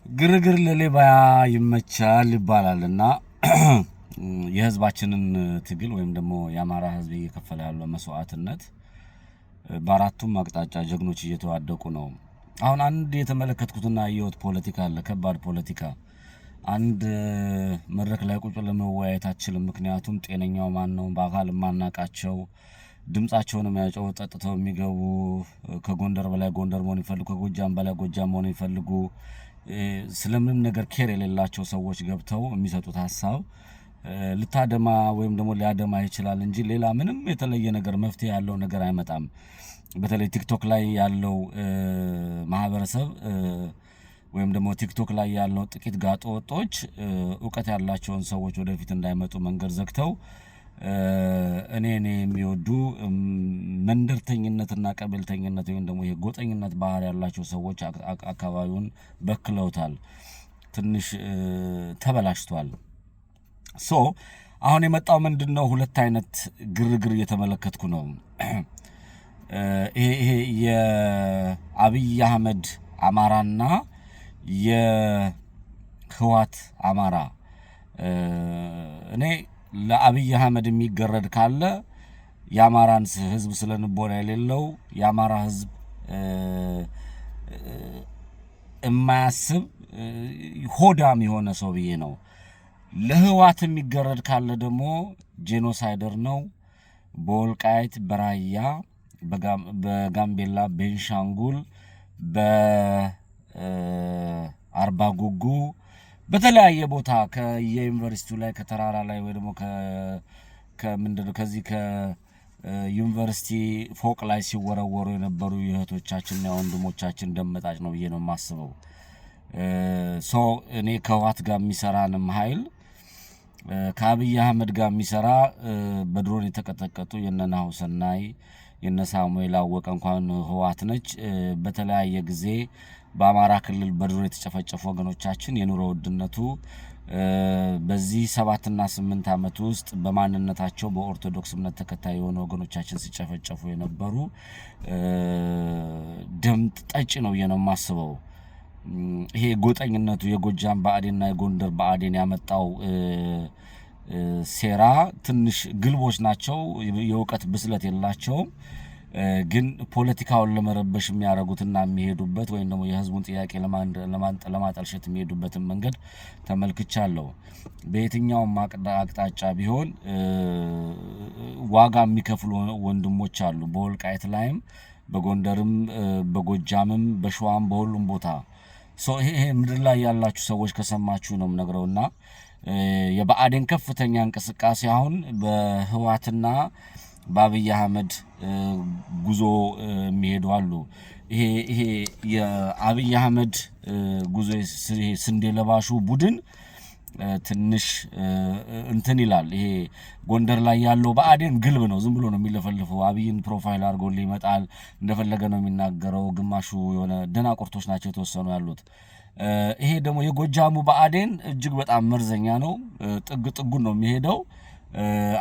ግርግር ለሌባ ይመቻል ይባላልና የህዝባችንን ትግል ወይም ደግሞ የአማራ ህዝብ እየከፈለ ያለው መስዋዕትነት በአራቱም አቅጣጫ ጀግኖች እየተዋደቁ ነው። አሁን አንድ የተመለከትኩትና ያየሁት ፖለቲካ አለ፣ ከባድ ፖለቲካ። አንድ መድረክ ላይ ቁጭ ለመወያየት አትችልም። ምክንያቱም ጤነኛው ማን ነው? በአካል ማናቃቸው ድምጻቸውን የሚያጨው ጠጥተው የሚገቡ ከጎንደር በላይ ጎንደር መሆን ይፈልጉ፣ ከጎጃም በላይ ጎጃም መሆን ይፈልጉ፣ ስለምንም ነገር ኬር የሌላቸው ሰዎች ገብተው የሚሰጡት ሐሳብ ልታደማ ወይም ደግሞ ሊያደማ ይችላል እንጂ ሌላ ምንም የተለየ ነገር መፍትሄ ያለው ነገር አይመጣም። በተለይ ቲክቶክ ላይ ያለው ማህበረሰብ ወይም ደግሞ ቲክቶክ ላይ ያለው ጥቂት ጋጦ ወጦች ዕውቀት ያላቸውን ሰዎች ወደፊት እንዳይመጡ መንገድ ዘግተው እኔ የሚወዱ መንደርተኝነትና ቀበልተኝነት ወይም ደግሞ የጎጠኝነት ባህሪ ያላቸው ሰዎች አካባቢውን በክለውታል። ትንሽ ተበላሽቷል። አሁን የመጣው ምንድነው? ሁለት አይነት ግርግር እየተመለከትኩ ነው። ይሄ የአብይ አህመድ አማራና የህዋት አማራ። እኔ ለአብይ አህመድ የሚገረድ ካለ የአማራን ህዝብ ስለንቦና የሌለው የአማራ ህዝብ የማያስብ ሆዳም የሆነ ሰው ብዬ ነው። ለህዋት የሚገረድ ካለ ደግሞ ጄኖሳይደር ነው። በወልቃይት፣ በራያ፣ በጋምቤላ፣ ቤንሻንጉል፣ በአርባ ጉጉ በተለያየ ቦታ ከየዩኒቨርሲቲው ላይ ከተራራ ላይ ወይ ደግሞ ከምንድነው ከዚህ ከዩኒቨርሲቲ ፎቅ ላይ ሲወረወሩ የነበሩ የእህቶቻችንና የወንድሞቻችን ደመጣጭ ነው ብዬ ነው የማስበው። እኔ ከህዋት ጋር የሚሰራንም ኃይል ከአብይ አህመድ ጋር የሚሰራ በድሮን የተቀጠቀጡ የነናሁ ሰናይ የነ ሳሙኤል አወቀ እንኳን ህዋት ነች። በተለያየ ጊዜ በአማራ ክልል በድሮን የተጨፈጨፉ ወገኖቻችን የኑሮ ውድነቱ በዚህ 7 እና 8 ዓመት ውስጥ በማንነታቸው በኦርቶዶክስ እምነት ተከታይ የሆኑ ወገኖቻችን ሲጨፈጨፉ የነበሩ ደም ጠጭ ነው የማስበው። ይሄ ጎጠኝነቱ የጎጃም ብአዴንና የጎንደር ብአዴን ያመጣው ሴራ ትንሽ ግልቦች ናቸው። የእውቀት ብስለት የላቸውም። ግን ፖለቲካውን ለመረበሽ የሚያደርጉትና የሚሄዱበት ወይም ደግሞ የህዝቡን ጥያቄ ለማጠልሸት የሚሄዱበትን መንገድ ተመልክቻለሁ። በየትኛውም አቅጣጫ ቢሆን ዋጋ የሚከፍሉ ወንድሞች አሉ። በወልቃይት ላይም፣ በጎንደርም፣ በጎጃምም፣ በሸዋም በሁሉም ቦታ ይሄ ምድር ላይ ያላችሁ ሰዎች ከሰማችሁ ነው የምነግረውና የብአዴን ከፍተኛ እንቅስቃሴ አሁን በህዋትና በአብይ አህመድ ጉዞ የሚሄዱ አሉ። ይሄ የአብይ አህመድ ጉዞ ስንዴ ለባሹ ቡድን ትንሽ እንትን ይላል። ይሄ ጎንደር ላይ ያለው ብአዴን ግልብ ነው፣ ዝም ብሎ ነው የሚለፈልፈው። አብይን ፕሮፋይል አድርጎልህ ይመጣል፣ እንደፈለገ ነው የሚናገረው። ግማሹ የሆነ ደናቁርቶች ናቸው የተወሰኑ ያሉት። ይሄ ደግሞ የጎጃሙ ብአዴን እጅግ በጣም መርዘኛ ነው። ጥግ ጥጉን ነው የሚሄደው።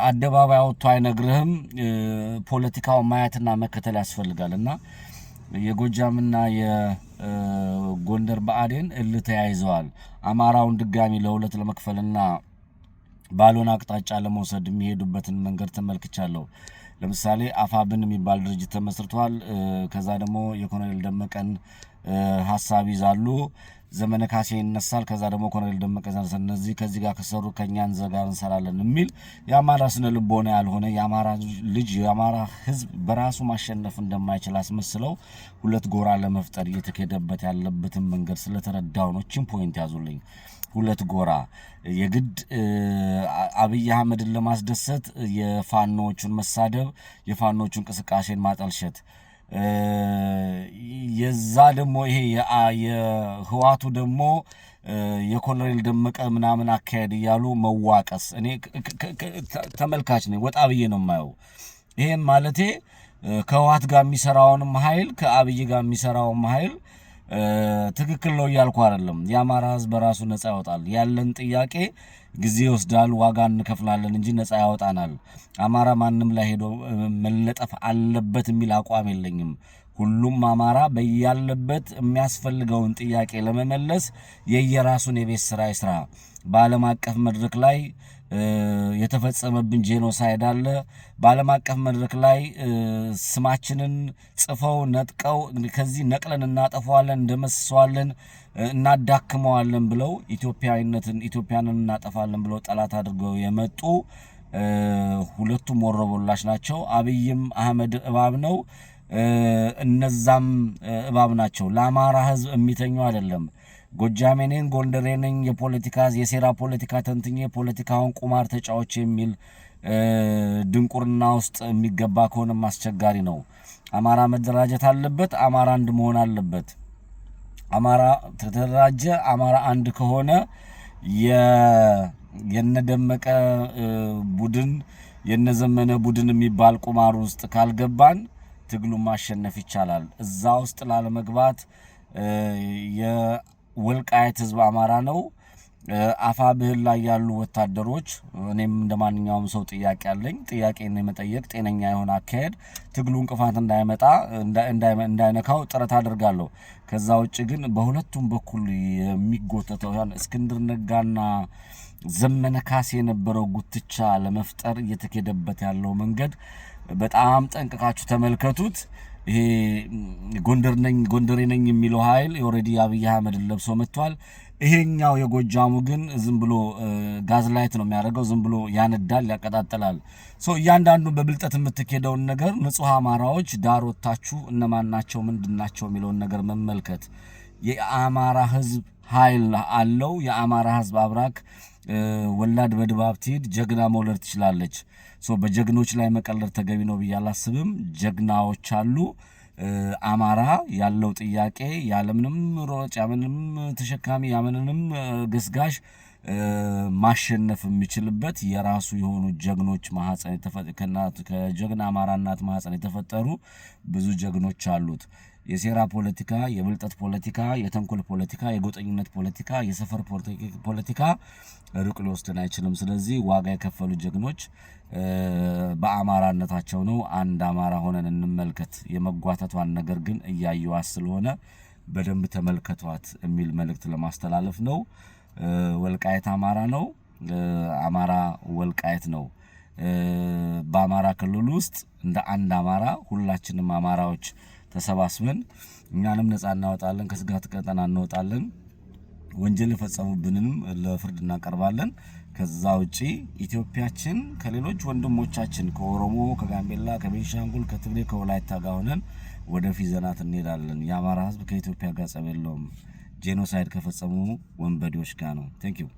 አደባባይ አውጥቶ አይነግርህም። ፖለቲካው ማየትና መከተል ያስፈልጋል። እና የጎጃምና የጎንደር ብአዴን እልህ ተያይዘዋል። አማራውን ድጋሚ ለሁለት ለመክፈልና ባልሆነ አቅጣጫ ለመውሰድ የሚሄዱበትን መንገድ ተመልክቻለሁ። ለምሳሌ አፋብን የሚባል ድርጅት ተመስርቷል። ከዛ ደግሞ የኮሎኔል ደመቀን ሀሳብ ይዛሉ። ዘመነ ካሴ ይነሳል። ከዛ ደግሞ ኮሎኔል ደመቀ እነዚህ ከዚህ ጋር ከሰሩ ከኛን ዘጋር እንሰራለን የሚል የአማራ ስነ ልቦና ያልሆነ የአማራ ልጅ የአማራ ህዝብ በራሱ ማሸነፍ እንደማይችል አስመስለው ሁለት ጎራ ለመፍጠር እየተከደበት ያለበትን መንገድ ስለተረዳው ነው። እቺን ፖይንት ያዙልኝ። ሁለት ጎራ የግድ አብይ አህመድን ለማስደሰት የፋኖቹን መሳደብ፣ የፋኖቹን እንቅስቃሴን ማጠልሸት፣ የዛ ደግሞ ይሄ የህዋቱ ደግሞ የኮሎኔል ደመቀ ምናምን አካሄድ እያሉ መዋቀስ። እኔ ተመልካች ነኝ፣ ወጣ ብዬ ነው የማየው። ይሄም ማለቴ ከህዋት ጋር የሚሰራውንም ኃይል ከአብይ ጋር የሚሰራውም ኃይል ትክክል ነው እያልኩ አይደለም። የአማራ ህዝብ በራሱ ነፃ ያወጣል። ያለን ጥያቄ ጊዜ ይወስዳል፣ ዋጋ እንከፍላለን እንጂ ነፃ ያወጣናል። አማራ ማንም ላይ ሄዶ መለጠፍ አለበት የሚል አቋም የለኝም። ሁሉም አማራ በያለበት የሚያስፈልገውን ጥያቄ ለመመለስ የየራሱን የቤት ስራ ይስራ። በዓለም አቀፍ መድረክ ላይ የተፈጸመብን ጄኖሳይድ አለ። በዓለም አቀፍ መድረክ ላይ ስማችንን ጽፈው ነጥቀው ከዚህ ነቅለን እናጠፋዋለን፣ እንደመስሰዋለን፣ እናዳክመዋለን ብለው ኢትዮጵያንን እናጠፋለን ብለው ጠላት አድርገው የመጡ ሁለቱም ወሮበላሽ ናቸው። አብይም አህመድ እባብ ነው፣ እነዛም እባብ ናቸው። ለአማራ ህዝብ የሚተኙ አይደለም። ጎጃሜ ነኝ፣ ጎንደሬ ነኝ፣ የሴራ ፖለቲካ ተንትኜ ፖለቲካውን ቁማር ተጫዎች የሚል ድንቁርና ውስጥ የሚገባ ከሆነም አስቸጋሪ ነው። አማራ መደራጀት አለበት። አማራ አንድ መሆን አለበት። አማራ ተደራጀ፣ አማራ አንድ ከሆነ የነደመቀ ቡድን የነዘመነ ቡድን የሚባል ቁማር ውስጥ ካልገባን ትግሉን ማሸነፍ ይቻላል። እዛ ውስጥ ላለመግባት የወልቃይት ህዝብ አማራ ነው። አፋብህል ላይ ያሉ ወታደሮች እኔም እንደማንኛውም ሰው ጥያቄ አለኝ። ጥያቄን የመጠየቅ ጤነኛ የሆነ አካሄድ ትግሉ እንቅፋት እንዳይነካው ጥረት አድርጋለሁ። ከዛ ውጭ ግን በሁለቱም በኩል የሚጎተተው እስክንድር ነጋና ዘመነ ካሴ የነበረው ጉትቻ ለመፍጠር እየተከደበት ያለው መንገድ በጣም ጠንቅቃችሁ ተመልከቱት። ይሄ ጎንደሬ ነኝ የሚለው ኃይል ኦሬዲ አብይ አህመድን ለብሶ መጥቷል። ይሄኛው የጎጃሙ ግን ዝም ብሎ ጋዝ ላይት ነው የሚያደርገው። ዝም ብሎ ያነዳል፣ ያቀጣጥላል። እያንዳንዱ በብልጠት የምትከደውን ነገር ንጹህ አማራዎች ዳር ወጣችሁ እነማን ናቸው ምንድናቸው የሚለውን ነገር መመልከት። የአማራ ህዝብ ኃይል አለው። የአማራ ህዝብ አብራክ ወላድ በድባብ ትሄድ ጀግና መውለድ ትችላለች። በጀግኖች ላይ መቀለድ ተገቢ ነው ብዬ አላስብም። ጀግናዎች አሉ። አማራ ያለው ጥያቄ ያለምንም ሮጭ ያለምንም ተሸካሚ ያለምንም ገስጋሽ ማሸነፍ የሚችልበት የራሱ የሆኑ ጀግኖች ማህፀን ከጀግና አማራ እናት ማህፀን የተፈጠሩ ብዙ ጀግኖች አሉት። የሴራ ፖለቲካ፣ የብልጠት ፖለቲካ፣ የተንኮል ፖለቲካ፣ የጎጠኝነት ፖለቲካ፣ የሰፈር ፖለቲካ ሩቅ ሊወስደን አይችልም። ስለዚህ ዋጋ የከፈሉ ጀግኖች በአማራነታቸው ነው። አንድ አማራ ሆነን እንመልከት። የመጓተቷን ነገር ግን እያየዋት ስለሆነ በደንብ ተመልከቷት የሚል መልእክት ለማስተላለፍ ነው። ወልቃይት አማራ ነው። አማራ ወልቃይት ነው። በአማራ ክልል ውስጥ እንደ አንድ አማራ ሁላችንም አማራዎች ተሰባስበን እኛንም ነፃ እናወጣለን፣ ከስጋት ቀጠና እናወጣለን፣ ወንጀል የፈጸሙብንንም ለፍርድ እናቀርባለን። ከዛ ውጪ ኢትዮጵያችን ከሌሎች ወንድሞቻችን ከኦሮሞ፣ ከጋምቤላ፣ ከቤንሻንጉል፣ ከትግሬ፣ ከወላይታ ጋር ሆነን ወደፊት ዘናት እንሄዳለን። የአማራ ህዝብ ከኢትዮጵያ ጋር ጸብ የለውም። ጄኖሳይድ ከፈጸሙ ወንበዴዎች ጋር ነው። ቴንክ ዩ